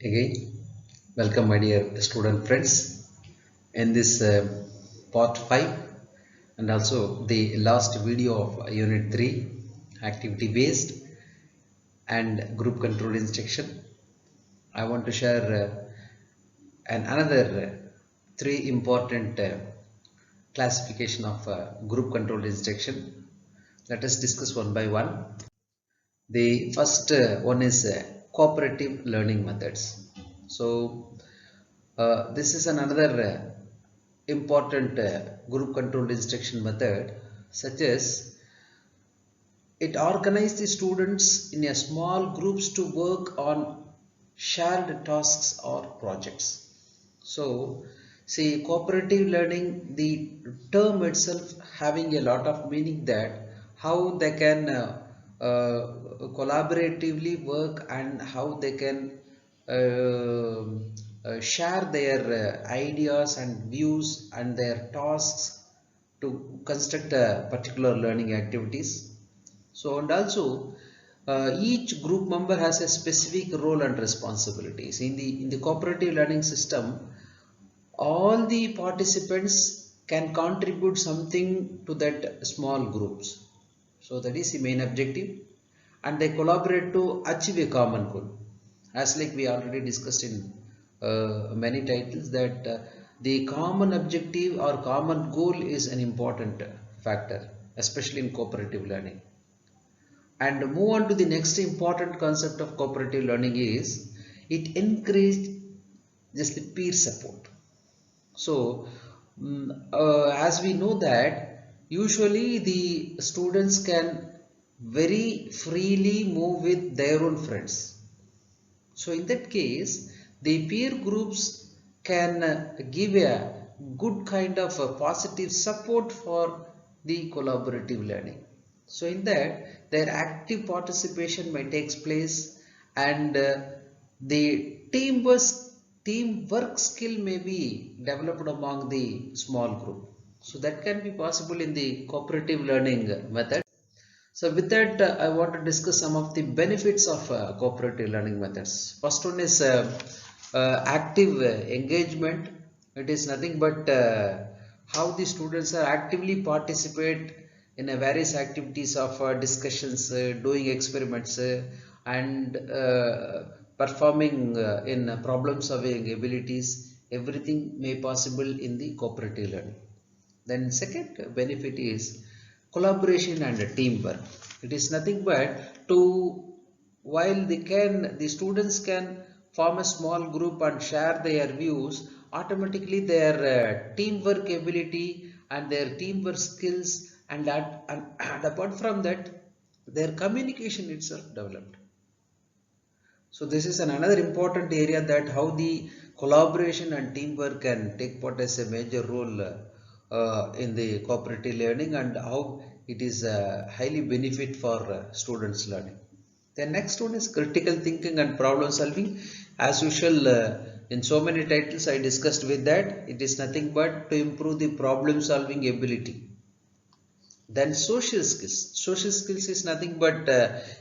Again, welcome my dear student friends in this part 5 and also the last video of unit 3 activity based and group control instruction. I want to share another three important classification of group control instruction. Let us discuss one by one. The first one is cooperative learning methods. So this is another important group controlled instruction method, such as it organizes the students in a small groups to work on shared tasks or projects. So see, cooperative learning, the term itself having a lot of meaning, that how they can collaboratively work and how they can share their ideas and views and their tasks to construct a particular learning activities. So and also each group member has a specific role and responsibilities in the cooperative learning system. All the participants can contribute something to that small groups. So that is the main objective, and they collaborate to achieve a common goal. As like we already discussed in many titles, that the common objective or common goal is an important factor, especially in cooperative learning. And move on to the next important concept of cooperative learning is it encouraged just the peer support. So as we know that usually the students can very freely move with their own friends. So in that case, the peer groups can give a good kind of a positive support for the collaborative learning. So in that, their active participation may takes place, and the teamwork skill may be developed among the small group. So that can be possible in the cooperative learning method. So with that, I want to discuss some of the benefits of cooperative learning methods. First one is active engagement. It is nothing but how the students are actively participate in various activities of discussions, doing experiments, and performing in problem solving abilities. Everything may possible in the cooperative learning. Then second benefit is collaboration and teamwork. It is nothing but to, while the students can form a small group and share their views, automatically their teamwork ability and their teamwork skills, and apart from that, their communication itself developed. So this is another important area, that how the collaboration and teamwork can take part as a major role in the cooperative learning, and how it is highly benefit for students learning. The next one is critical thinking and problem solving. As usual, in so many titles I discussed with that, it is nothing but to improve the problem solving ability. Then social skills. Social skills is nothing but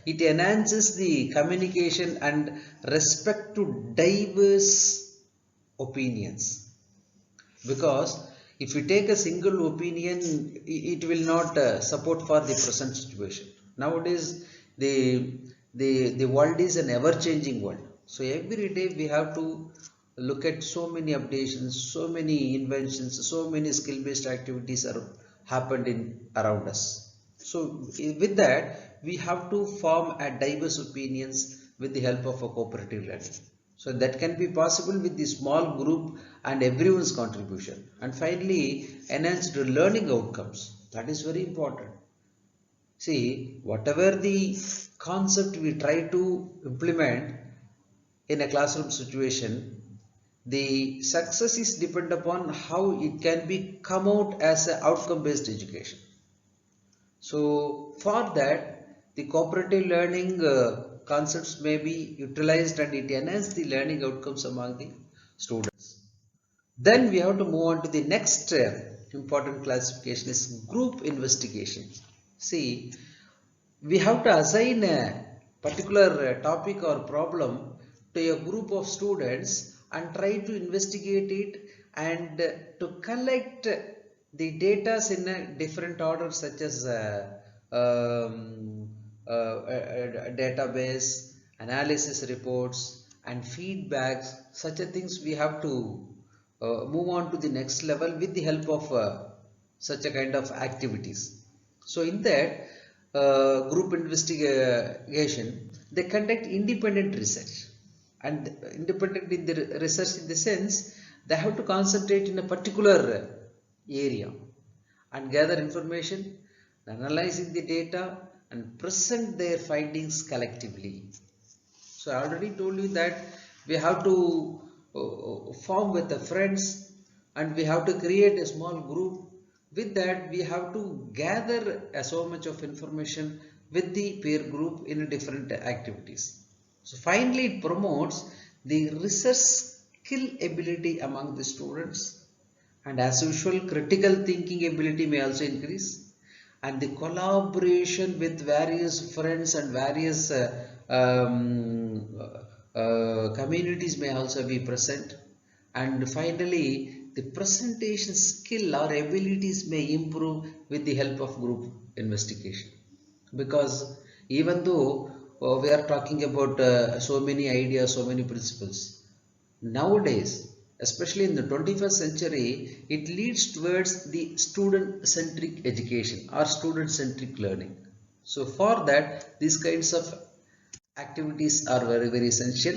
it enhances the communication and respect to diverse opinions. Because if you take a single opinion, it will not support for the present situation. Nowadays, the world is an ever-changing world. So every day we have to look at so many updations, so many inventions, so many skill-based activities are happened in around us. So with that, we have to form a diverse opinions with the help of a cooperative learning. So that can be possible with the small group and everyone's contribution. And finally, enhanced learning outcomes. That is very important. See, whatever the concept we try to implement in a classroom situation, the success is depend upon how it can be come out as an outcome based education. So for that, the cooperative learning concepts may be utilized, and it enhances the learning outcomes among the students. Then we have to move on to the next important classification is group investigation. See, we have to assign a particular topic or problem to a group of students and try to investigate it and to collect the data in a different order, such as database, analysis reports and feedbacks. Such a things we have to move on to the next level with the help of such a kind of activities. So in that group investigation, they conduct independent research, and independent in the research in the sense they have to concentrate in a particular area and gather information, analyzing the data and present their findings collectively. So I already told you that we have to form with the friends, and we have to create a small group. With that, we have to gather so much of information with the peer group in different activities. So finally, it promotes the research skill ability among the students, and as usual, critical thinking ability may also increase, and the collaboration with various friends and various communities may also be present. And finally, the presentation skill or abilities may improve with the help of group investigation, because even though we are talking about so many ideas, so many principles, nowadays, especially in the 21st century, it leads towards the student-centric education or student-centric learning. So for that, these kinds of activities are very, very essential.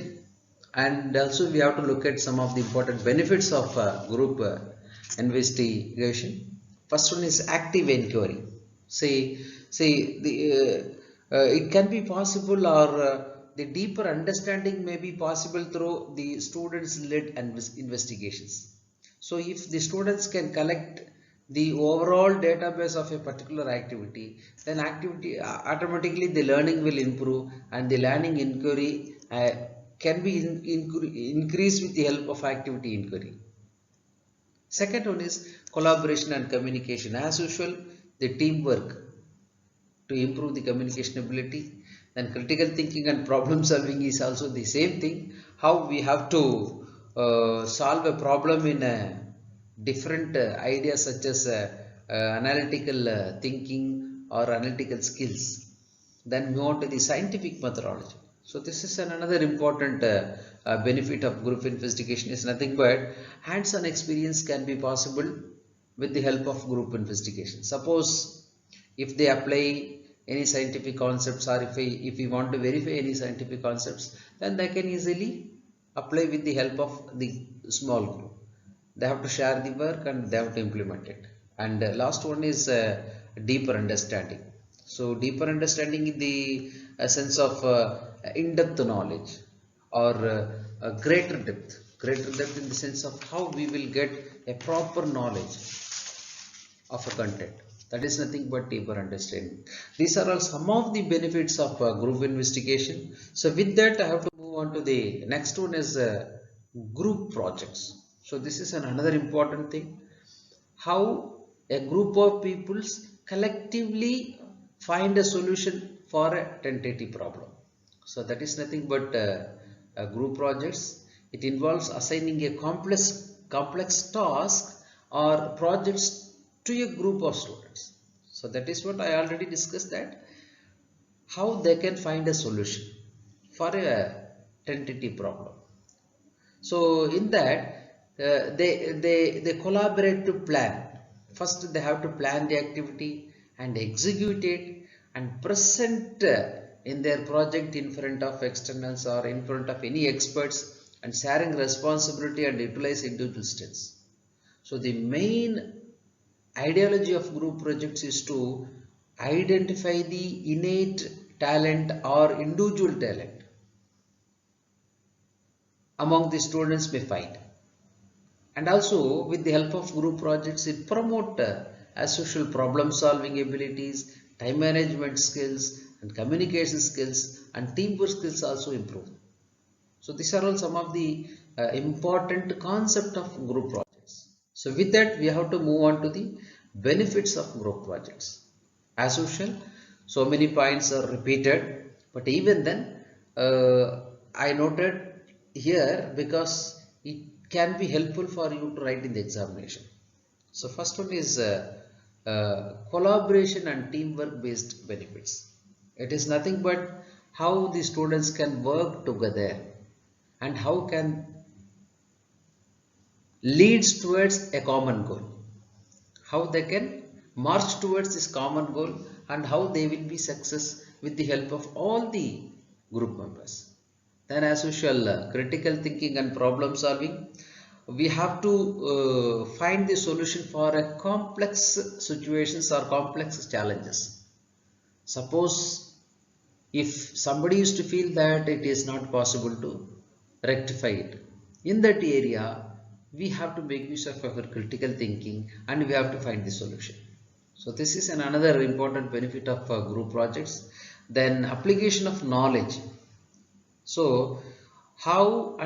And also we have to look at some of the important benefits of group investigation. First one is active inquiry. Say it can be possible, or the deeper understanding may be possible through the students led investigations. So if the students can collect the overall database of a particular activity, then activity automatically the learning will improve, and the learning inquiry can be increased with the help of activity inquiry. Second one is collaboration and communication. As usual, the teamwork to improve the communication ability. Then critical thinking and problem solving is also the same thing. How we have to solve a problem in different ideas, such as analytical thinking or analytical skills. Then move on to the scientific methodology. So this is another important benefit of group investigation, is nothing but hands-on experience can be possible with the help of group investigation. Suppose if they apply any scientific concepts, or if we want to verify any scientific concepts, then they can easily apply with the help of the small group. They have to share the work and they have to implement it. And last one is deeper understanding. So deeper understanding in the sense of in-depth knowledge, or greater depth in the sense of how we will get a proper knowledge of a content. That is nothing but deeper understanding. These are all some of the benefits of group investigation. So with that, I have to move on to the next one, is group projects. So this is another important thing. How a group of peoples collectively find a solution for a tentative problem. So that is nothing but group projects. It involves assigning a complex task or projects to a group of students. So that is what I already discussed, that how they can find a solution for a tentative problem. So in that they collaborate to plan. First they have to plan the activity and execute it and present in their project in front of externals or in front of any experts, and sharing responsibility and utilize individual strengths. So the main ideology of group projects is to identify the innate talent or individual talent among the students may find. And also with the help of group projects, it promote as social problem solving abilities, time management skills and communication skills, and teamwork skills also improve. So these are all some of the important concept of group projects. So with that, we have to move on to the benefits of group projects. As usual, so many points are repeated, but even then I noted here because it can be helpful for you to write in the examination. So first one is collaboration and teamwork based benefits. It is nothing but how the students can work together and how can leads towards a common goal. How they can march towards this common goal and how they will be success with the help of all the group members. Then as usual, critical thinking and problem solving. We have to find the solution for a complex situations or complex challenges. Suppose if somebody used to feel that it is not possible to rectify it, in that area we have to make use of our critical thinking and we have to find the solution. So this is another important benefit of group projects. Then application of knowledge. So how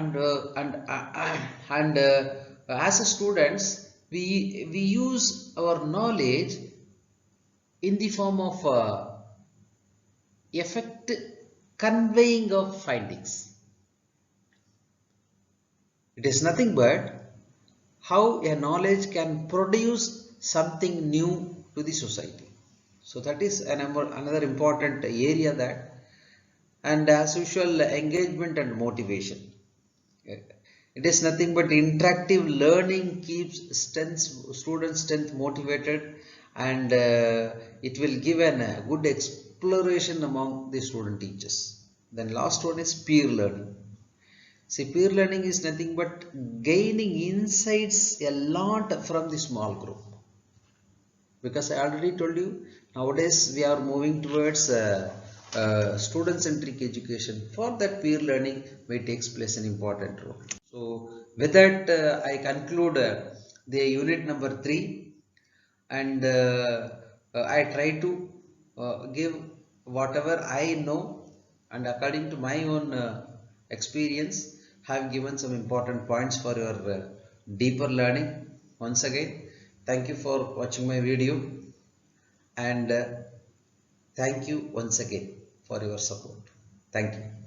as a students we use our knowledge in the form of effect conveying of findings. It is nothing but how a knowledge can produce something new to the society. So that is another important area that, and as usual, engagement and motivation. It is nothing but interactive learning keeps student strength motivated, and it will give a good exploration among the student teachers. Then last one is peer learning. See, peer learning is nothing but gaining insights a lot from the small group. Because I already told you, nowadays we are moving towards student-centric education. For that, peer learning may takes place an important role. So, with that, I conclude the unit number 3, and I try to give whatever I know, and according to my own experience, have given some important points for your deeper learning. Once again, thank you for watching my video, and thank you once again for your support. Thank you.